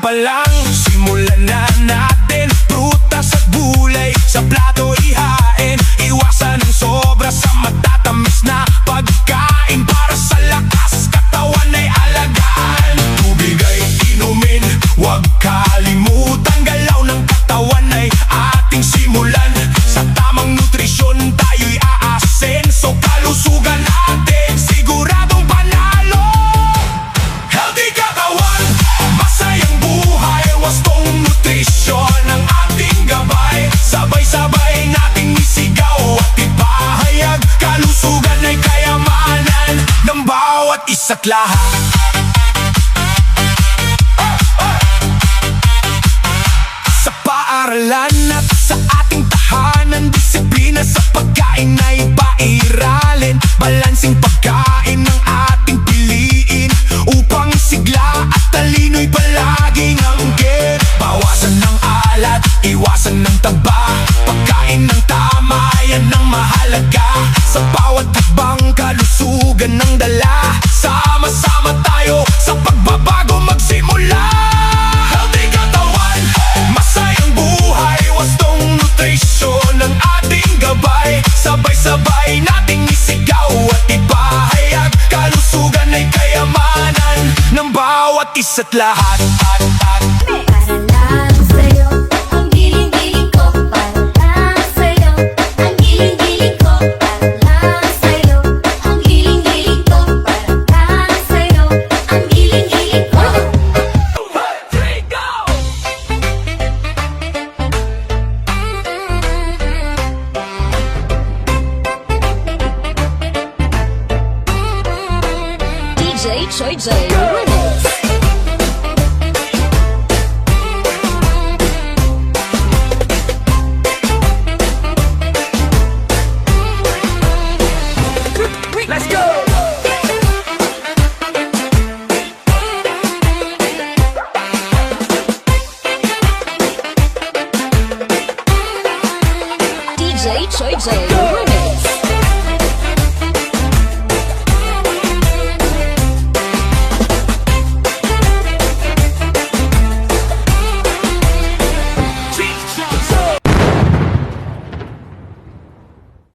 pa lang, simulan na natin. Prutas at gulay sa plato ihain. Iwasan ng sobra sa matatamis na pagkain. Para sa lakas, katawan ay alagaan. Tubig ay inumin, huwag kalimutan. Galaw ng katawan ay ating simulan. Sa tamang nutrisyon tayo'y aasenso. Kalusugan natin, siguradong panalo. Healthy katawan, masayang buhay. Wastong nutrisyon ang ating gabay. Sabay-sabay nating isigaw at ipahayag. Kalusugan ay kayamanan ng bawat isa't lahat. Sa paaralan at sa ating tahanan, disiplina sa pagkain ay pairalin. Balansing pagkain ng ating piliin, upang sigla at talino'y palaging anggit. Bawasan ng alat, iwasan ng taba. Pagkain ng tama, yan ang mahalaga. Sa bawat hakbang, kalusugan ng dala. Sama-sama tayo sa pagbabago magsimula. Healthy katawan, masayang buhay. Wastong nutrisyon ang ating gabay. Sabay-sabay nating isigaw at ipahayag. Kalusugan ay kayamanan ng bawat isa't lahat. Para lang sa'yo, ang giling-giling ko. Para lang sa'yo, ang giling-giling ko. Para lang sa'yo, ang giling-giling ko. Para lang sa'yo, ang giling-giling ko. DJ Choi J.